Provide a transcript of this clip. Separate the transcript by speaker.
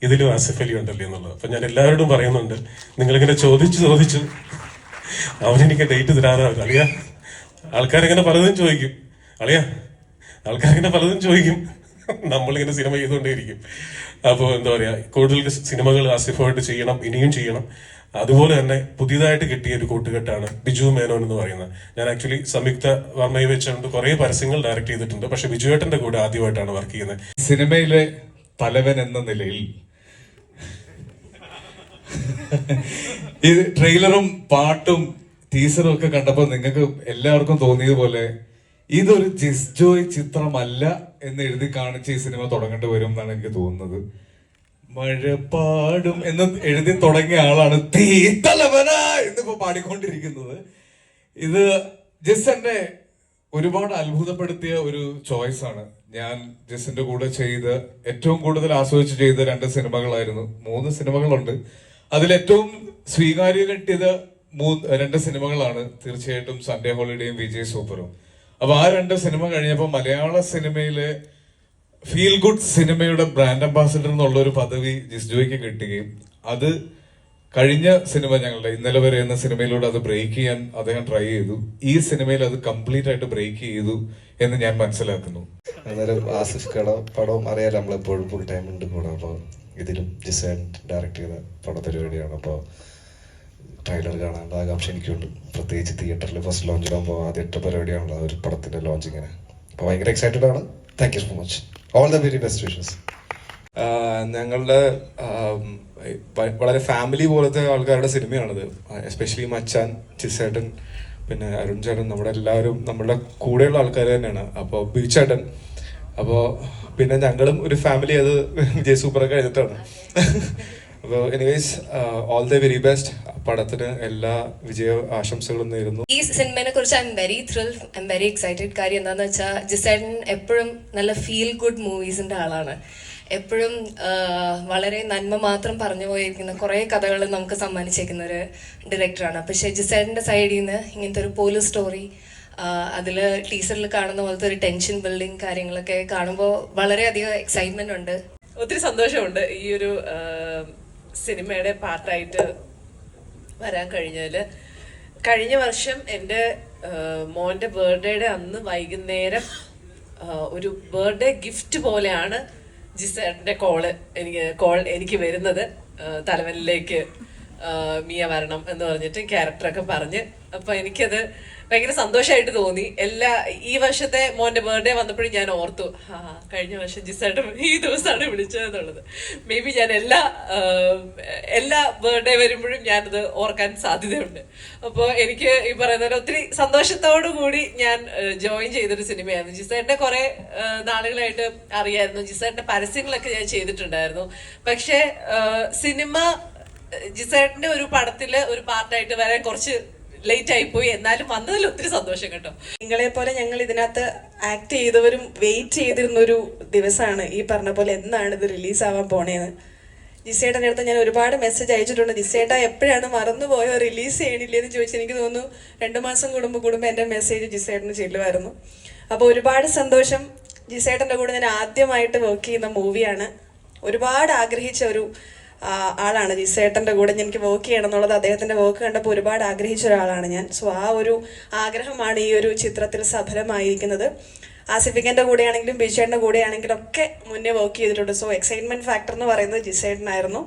Speaker 1: ഇതിലും ആസിഫ് അലി ഉണ്ടല്ലേ എന്നുള്ളത്. അപ്പൊ ഞാൻ എല്ലാവരോടും പറയുന്നുണ്ട്, നിങ്ങളിങ്ങനെ ചോദിച്ചു അവനെനിക്ക് ഡേറ്റ് തരാറാണ് അളിയ. ആൾക്കാരിങ്ങനെ പലതും ചോദിക്കും അളിയ, ആൾക്കാരിങ്ങനെ പലതും ചോദിക്കും. നമ്മളിങ്ങനെ സിനിമ ചെയ്തുകൊണ്ടേയിരിക്കും. അപ്പോൾ എന്താ പറയാ, കൂടുതൽ സിനിമകൾ ആസിഫായിട്ട് ചെയ്യണം, ഇനിയും ചെയ്യണം. അതുപോലെ തന്നെ പുതിയതായിട്ട് കിട്ടിയ ഒരു കൂട്ടുകെട്ടാണ് ബിജു മേനോൻ എന്ന് പറയുന്നത്. ഞാൻ ആക്ച്വലി സംയുക്ത വർമ്മയെ വെച്ചുകൊണ്ട് കുറെ പരസ്യങ്ങൾ ഡയറക്ട് ചെയ്തിട്ടുണ്ട്. പക്ഷെ ബിജുവേട്ടന്റെ കൂടെ ആദ്യമായിട്ടാണ് വർക്ക് ചെയ്യുന്നത്.
Speaker 2: സിനിമയിലെ തലവൻ എന്ന നിലയിൽ ഈ ട്രെയിലറും പാട്ടും ടീസറും ഒക്കെ കണ്ടപ്പോൾ നിങ്ങൾക്ക് എല്ലാവർക്കും തോന്നിയതുപോലെ ഇതൊരു ജിസ് ജോയ് ചിത്രമല്ല എന്ന് എഴുതി കാണിച്ച് ഈ സിനിമ തുടങ്ങേണ്ടി വരും എന്നാണ് എനിക്ക് തോന്നുന്നത്. മഴപ്പാടും എന്ന് എഴുതി തുടങ്ങിയ ആളാണ് തീ തലവന എന്നിപ്പോ പാടിക്കൊണ്ടിരിക്കുന്നത്. ഇത് ജസ് എന്നെ ഒരുപാട് അത്ഭുതപ്പെടുത്തിയ ഒരു ചോയ്സ് ആണ്. ഞാൻ ജസിന്റെ കൂടെ ചെയ്ത് ഏറ്റവും കൂടുതൽ ആസ്വദിച്ച് ചെയ്ത 2 സിനിമകളായിരുന്നു. 3 സിനിമകളുണ്ട്. അതിലേറ്റവും സ്വീകാര്യത കിട്ടിയത് 2 സിനിമകളാണ്. തീർച്ചയായിട്ടും സൺഡേ ഹോളിഡേയും വിജയ് സൂപ്പറും. അപ്പൊ ആ 2 സിനിമ കഴിഞ്ഞപ്പോൾ മലയാള സിനിമയിലെ ഫീൽ ഗുഡ് സിനിമയുടെ ബ്രാൻഡ് അംബാസിഡർ എന്നുള്ള ഒരു പദവി ജിസ് ജോയ്ക്ക് കിട്ടുകയും അത് കഴിഞ്ഞ സിനിമ ഞങ്ങളുടെ ഇന്നലെ വരെ എന്ന സിനിമയിലൂടെ അത് ബ്രേക്ക് ചെയ്യാൻ അദ്ദേഹം ട്രൈ ചെയ്തു. ഈ സിനിമയിൽ അത് കംപ്ലീറ്റ് ആയിട്ട് ബ്രേക്ക് ചെയ്തു എന്ന് ഞാൻ മനസ്സിലാക്കുന്നു.
Speaker 3: അന്നേരം ആസിഫ് കട പടവും അറിയാലോ, നമ്മളെപ്പോഴും ഫുൾ ടൈം ഉണ്ട് കൂടെ. അപ്പോൾ ഇതിലും ജിസേൻ ഡയറക്ട് ചെയ്ത പടപരിപാടിയാണ്. അപ്പോൾ ട്രെയിലർ കാണാനുള്ള ആകാംക്ഷ എനിക്കുണ്ട്. പ്രത്യേകിച്ച് തിയേറ്ററിൽ ഫസ്റ്റ് ലോഞ്ച് ഇടാകുമ്പോൾ ആദ്യത്തെ പരിപാടിയാണല്ലോ ഒരു പടത്തിന്റെ ലോഞ്ചിങ്ങിന്. അപ്പോൾ ഭയങ്കര എക്സൈറ്റഡ് ആണ്. Thank you so much. All the very best wishes.
Speaker 4: ഞങ്ങളുടെ വളരെ ഫാമിലി പോലത്തെ ആൾക്കാരുടെ സിനിമയാണിത്. എസ്പെഷ്യലി മച്ചാൻ, ചിസേട്ടൻ, പിന്നെ അരുൺ ചേട്ടൻ, നമ്മുടെ എല്ലാവരും നമ്മളുടെ കൂടെയുള്ള ആൾക്കാർ തന്നെയാണ്. അപ്പോൾ ബീച്ചേട്ടൻ, അപ്പോൾ പിന്നെ ഞങ്ങളും ഒരു ഫാമിലി. അത് വിജയ് സൂപ്പറൊക്കെ കഴിഞ്ഞിട്ടാണ്. അപ്പോൾ anyways all the very best. പടത്തിന് എല്ലാ വിജയ ആശംസകളും നേരുന്നു.
Speaker 5: ഈ സിനിമയെ കുറിച്ച് I am very thrilled, I am very excited. കാര്യം എന്താണെന്ന് വെച്ചാൽ ജിസേട്ടൻ എപ്പോഴും നല്ല ഫീൽ ഗുഡ് മൂവീസിന്റെ ആളാണ്. എപ്പോഴും വളരെ നന്മ മാത്രം പറഞ്ഞു പോയിരിക്കുന്ന കുറേ കഥകൾ നമുക്ക് സമ്മാനിച്ചേക്കുന്ന ഒരു ഡയറക്ടറാണ്. പക്ഷേ ജിസേട്ടൻ്റെ സൈഡിൽ നിന്ന് ഇങ്ങനത്തെ ഒരു പോലീസ് സ്റ്റോറി, അതിൽ ടീസറിൽ കാണുന്ന പോലത്തെ ഒരു ടെൻഷൻ ബിൽഡിങ് കാര്യങ്ങളൊക്കെ കാണുമ്പോൾ വളരെയധികം എക്സൈറ്റ്മെന്റ് ഉണ്ട്.
Speaker 6: ഒത്തിരി സന്തോഷമുണ്ട് ഈ ഒരു സിനിമയുടെ പാർട്ടായിട്ട് വരാൻ കഴിഞ്ഞതിൽ. കഴിഞ്ഞ വർഷം എൻ്റെ മോൻ്റെ ബർത്ത്ഡേയുടെ അന്ന് വൈകുന്നേരം ഒരു ബർത്ത്ഡേ ഗിഫ്റ്റ് പോലെയാണ് ജിസേട്ടൻ്റെ കോൾ എനിക്ക് വരുന്നത്. തലവനിലേക്ക് മിയ വരണം എന്ന് പറഞ്ഞിട്ട് ക്യാരക്ടറൊക്കെ പറഞ്ഞ്. അപ്പം എനിക്കത് ഭയങ്കര സന്തോഷമായിട്ട് തോന്നി. ഈ വർഷത്തെ മോന്റെ ബർത്ത്ഡേ വന്നപ്പോഴും ഞാൻ ഓർത്തു, കഴിഞ്ഞ വർഷം ജിസേട്ടൻ ഈ ദിവസമാണ് വിളിച്ചതെന്നുള്ളത്. മേ ബി ഞാൻ എല്ലാ ബർത്ത്ഡേ വരുമ്പോഴും ഞാനത് ഓർക്കാൻ സാധ്യതയുണ്ട്. അപ്പോൾ എനിക്ക് ഈ പറയുന്ന ഒത്തിരി സന്തോഷത്തോടു കൂടി ഞാൻ ജോയിൻ ചെയ്തൊരു സിനിമയായിരുന്നു. ജിസേട്ടനെ കുറെ നാളുകളായിട്ട് അറിയായിരുന്നു. ജിസേട്ടന്റെ പരസ്യങ്ങളൊക്കെ ഞാൻ ചെയ്തിട്ടുണ്ടായിരുന്നു. പക്ഷെ സിനിമ ജിസേട്ടന്റെ ഒരു പടത്തില് ഒരു പാർട്ടായിട്ട് വരാൻ കുറച്ച് ലേറ്റ് ആയിപ്പോയി. എന്നാലും വന്നതിൽ ഒത്തിരി സന്തോഷം കേട്ടോ.
Speaker 7: നിങ്ങളെ പോലെ ഞങ്ങൾ ഇതിനകത്ത് ആക്ട് ചെയ്തവരും വെയിറ്റ് ചെയ്തിരുന്നൊരു ദിവസമാണ് ഈ പറഞ്ഞ പോലെ എന്നാണ് ഇത് റിലീസാവാൻ പോണേന്ന്. ജിസേട്ടൻ്റെ അടുത്ത് ഞാൻ ഒരുപാട് മെസ്സേജ് അയച്ചിട്ടുണ്ട്. ജിസേട്ട എപ്പോഴാണ് മറന്നുപോയോ, റിലീസ് ചെയ്യണില്ലേന്ന് ചോദിച്ചാൽ എനിക്ക് തോന്നുന്നു 2 മാസം കൂടുമ്പോൾ എൻ്റെ മെസ്സേജ് ജിസേട്ടന് ചെല്ലുമായിരുന്നു. അപ്പോൾ ഒരുപാട് സന്തോഷം. ജിസേട്ടൻ്റെ കൂടെ ഞാൻ ആദ്യമായിട്ട് വർക്ക് ചെയ്യുന്ന മൂവിയാണ്. ഒരുപാട് ആഗ്രഹിച്ച ഒരു ആളാണ് ജിസേട്ടൻ്റെ കൂടെ എനിക്ക് വർക്ക് ചെയ്യണം എന്നുള്ളത്. അദ്ദേഹത്തിൻ്റെ വർക്ക് കണ്ടപ്പോൾ ഒരുപാട് ആഗ്രഹിച്ച ഒരാളാണ് ഞാൻ. സോ ആ ഒരു ആഗ്രഹമാണ് ഈ ഒരു ചിത്രത്തിൽ സഫലമായിരിക്കുന്നത്. ആസിഫിക്കൻ്റെ കൂടെയാണെങ്കിലും ബിജുചേട്ടൻ്റെ കൂടെയാണെങ്കിലും ഒക്കെ മുന്നേ വർക്ക് ചെയ്തിട്ടുണ്ട്. സോ എക്സൈറ്റ്മെന്റ് ഫാക്ടർ എന്ന് പറയുന്നത് ജിസേട്ടനായിരുന്നു.